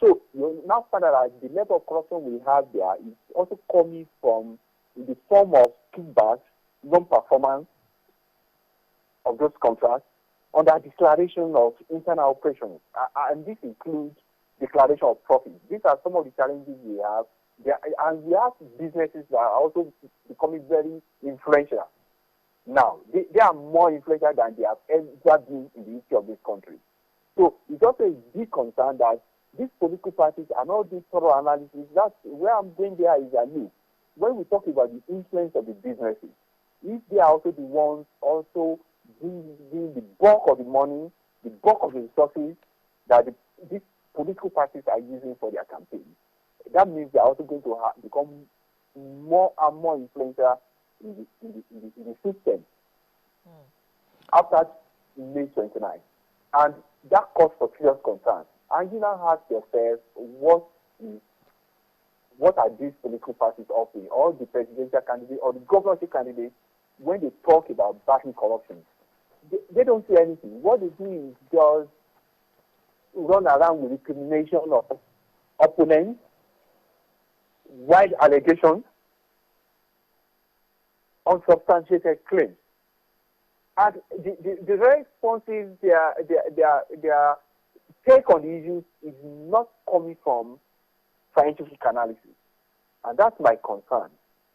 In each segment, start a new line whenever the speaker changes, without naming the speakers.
So you now find out that the level of corruption we have there is also coming from in the form of kickbacks, non-performance of those contracts, under declaration of internal operations, and this includes declaration of profit. These are some of the challenges we have. And we have businesses that are also becoming very influential. Now, they are more influential than they have ever been in the history of this country. So it's also a big concern that these political parties are not doing thorough analysis. That's where I'm going there is that look, when we talk about the influence of the businesses, if they are also the ones also doing the bulk of the money, the bulk of the resources that these political parties are using for their campaigns, that means they are also going to become more and more influential in the system after May 29. And that calls for serious concern. And you now ask yourself, what are these political parties offering, or the presidential candidate or the governorship candidate, when they talk about battling corruption? They don't say anything. What they do is just run around with recrimination of opponents, wide allegations, unsubstantiated claims. And the responses, their take on the issues is not coming from scientific analysis. And that's my concern.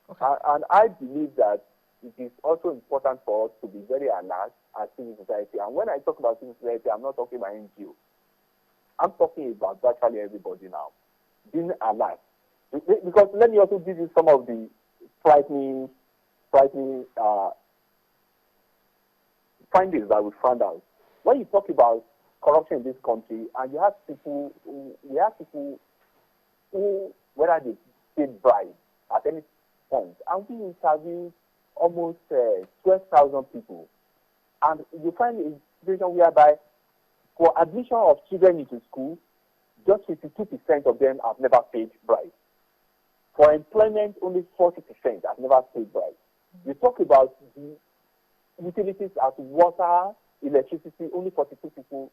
Okay.
And I believe that it is also important for us to be very alert as civil society. And when I talk about civil society, I'm not talking about NGO. I'm talking about virtually everybody now. Being alert. Because let me also give you some of the frightening findings that we found out. When you talk about corruption in this country, and you have people who, whether they paid bribes at any point, and we interviewed almost 12,000 people, and you find a situation whereby for admission of children into school, just 52% of them have never paid bribes. For employment, only 40% have never paid bribes. You talk about the utilities as water, electricity, only 42%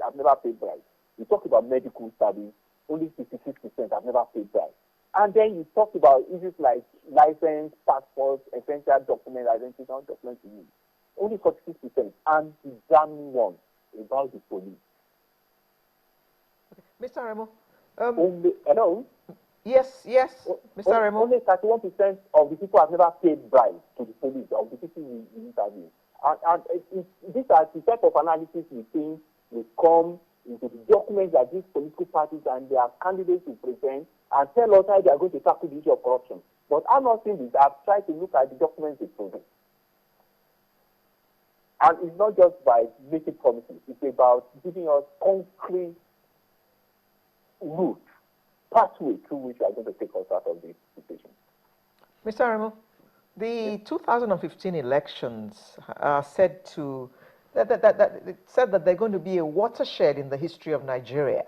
have never paid bribes. You talk about medical service, only 56% have never paid bribes. And then you talk about issues like license, passports, essential documents, identification documents you need. Only 46%. And the damn one about the police.
Mr. Remo.
Hello?
Yes, Mr. Remo.
Only 31% of the people have never paid bribes to the police, of the people we interview. And these are the type of analysis we think will come into the documents that these political parties and their candidates will present and tell us how they are going to tackle the issue of corruption. But I'm not saying this. I've tried to look at the documents they present. And it's not just by making promises. It's about giving us concrete route, pathway through which we are going to take us out of this situation.
Mr. Remo, the 2015 elections are said to it said that they're going to be a watershed in the history of Nigeria.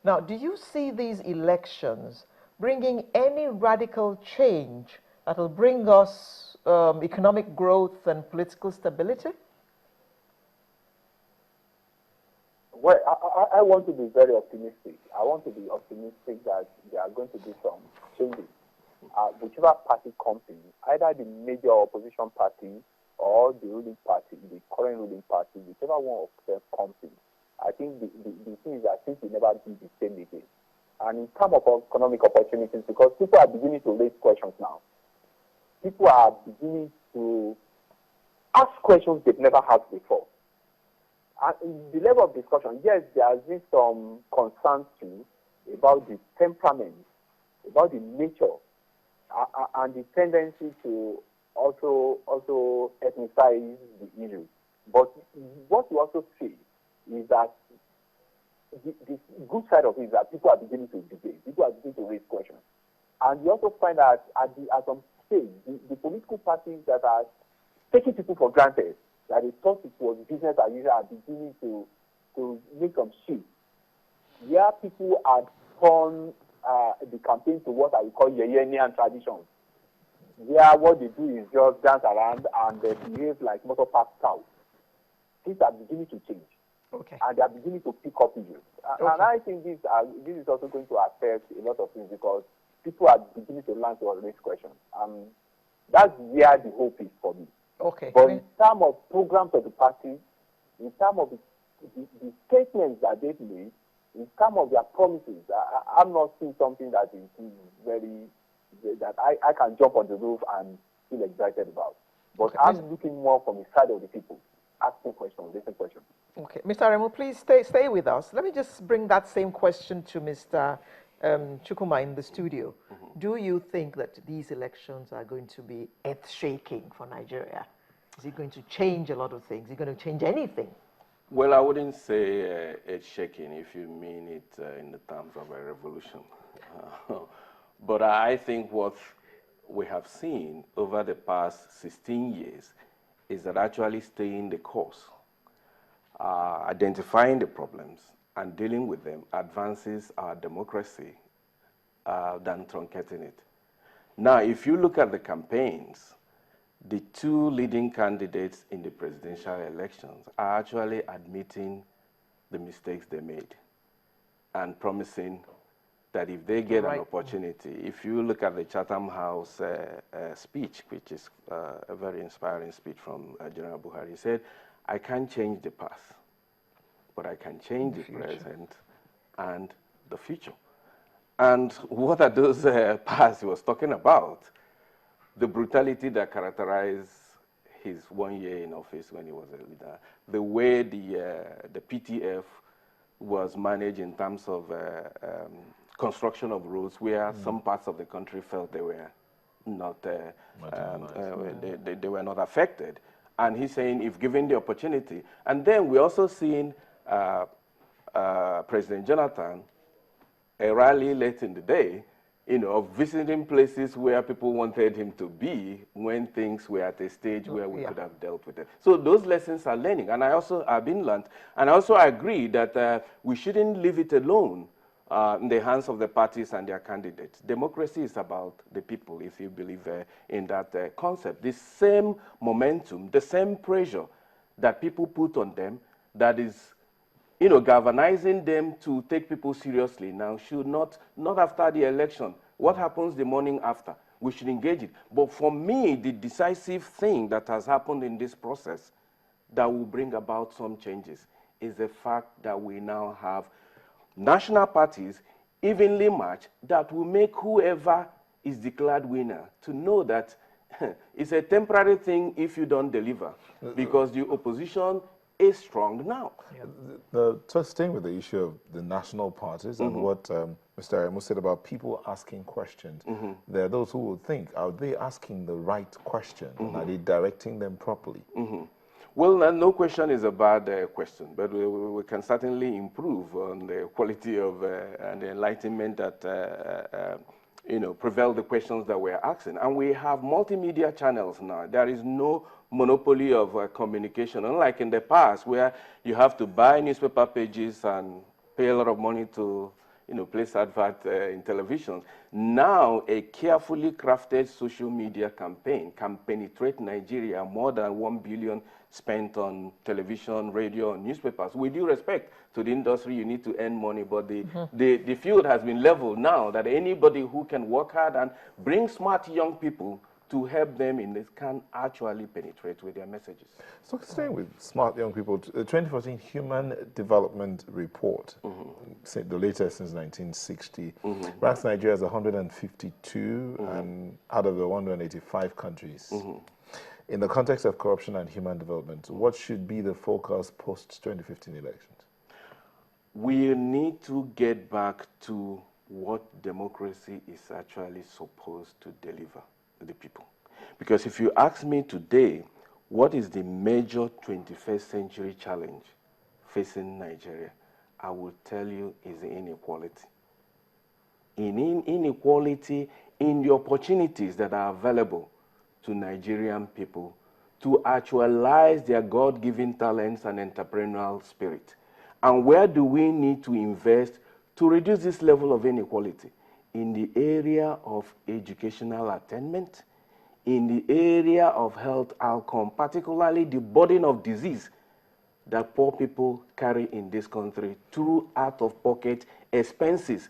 Now, do you see these elections bringing any radical change that will bring us economic growth and political stability?
Well, I want to be very optimistic. I want to be optimistic that there are going to be some changes. Whichever party comes in, either the major opposition party or the ruling party, the current ruling party, whichever one of them comes in, I think the thing is that things will never be the same again. And in terms of economic opportunities, because people are beginning to raise questions now. People are beginning to ask questions they've never asked before. And in the level of discussion, yes, there has been some concerns too about the temperament, about the nature, and the tendency to also ethnicize the issue. But what you also see is that the good side of it is that people are beginning to debate, people are beginning to raise questions. And you also find that at some stage, the political parties that are taking people for granted, that they thought it was business as usual, are beginning to make some shift. Where people are turned the campaign to what I would call Yeyenian traditions, where what they do is just dance around and they behave like motor park cows. Things are beginning to change.
Okay.
And they are beginning to pick up issues.
Okay.
And I think this is also going to affect a lot of things because people are beginning to learn to raise questions. That's where the hope is for me.
Okay.
But in terms of programs of the party, in terms of the statements that they've made, in terms of their promises, I'm not seeing something that is very, that I can jump on the roof and feel excited about. But
Okay.
I'm looking more from the side of the people, asking questions, listening questions.
Okay. Mr. Remo, please stay with us. Let me just bring that same question to Mr. Chukwuma in the studio. Do you think that these elections are going to be earth-shaking for Nigeria? Is it going to change a lot of things? Is it going to change anything?
Well, I wouldn't say it's shaking if you mean it in the terms of a revolution. But I think what we have seen over the past 16 years is that actually staying the course, identifying the problems and dealing with them advances our democracy than truncating it. Now, if you look at the campaigns, the two leading candidates in the presidential elections are actually admitting the mistakes they made and promising that if they get an opportunity, if you look at the Chatham House speech, which is a very inspiring speech from General Buhari, he said, I can't change the past, but I can change the present and the future. And what are those paths he was talking about? The brutality that characterized his 1 year in office when he was a leader, the way the PTF was managed in terms of construction of roads, where some parts of the country felt they were not they were not affected, and he's saying if given the opportunity, and then we're also seeing President Jonathan, a rally late in the day, of visiting places where people wanted him to be when things were at a stage where we could have dealt with it. So those lessons are learning, and I also have been learned. And I also agree that we shouldn't leave it alone in the hands of the parties and their candidates. Democracy is about the people, if you believe in that concept. The same momentum, the same pressure that people put on them that is galvanizing them to take people seriously now should not after the election. What happens the morning after? We should engage it. But for me, the decisive thing that has happened in this process that will bring about some changes is the fact that we now have national parties evenly matched that will make whoever is declared winner to know that it's a temporary thing if you don't deliver, because the opposition is strong now.
So staying with the issue of the national parties and what Mr. Remo said about people asking questions, there are those who will think, are they asking the right question? Are they directing them properly?
Well, no question is a bad question, but we can certainly improve on the quality of and the enlightenment that prevail the questions that we're asking. And we have multimedia channels now. There is no monopoly of communication, unlike in the past where you have to buy newspaper pages and pay a lot of money to place advert in television. Now, a carefully crafted social media campaign can penetrate Nigeria more than 1 billion spent on television, radio, and newspapers. With due respect to the industry, you need to earn money, but the field has been leveled now that anybody who can work hard and bring smart young people to help them in this can actually penetrate with their messages.
So staying with smart young people, the 2014 Human Development Report, the latest since 1960, ranks Nigeria as 152 and out of the 185 countries. In the context of corruption and human development, what should be the focus post-2015 elections?
We need to get back to what democracy is actually supposed to deliver to the people. Because if you ask me today, what is the major 21st century challenge facing Nigeria, I will tell you is the inequality. Inequality in the opportunities that are available to Nigerian people to actualize their God-given talents and entrepreneurial spirit. And where do we need to invest to reduce this level of inequality? In the area of educational attainment, in the area of health outcome, particularly the burden of disease that poor people carry in this country through out-of-pocket expenses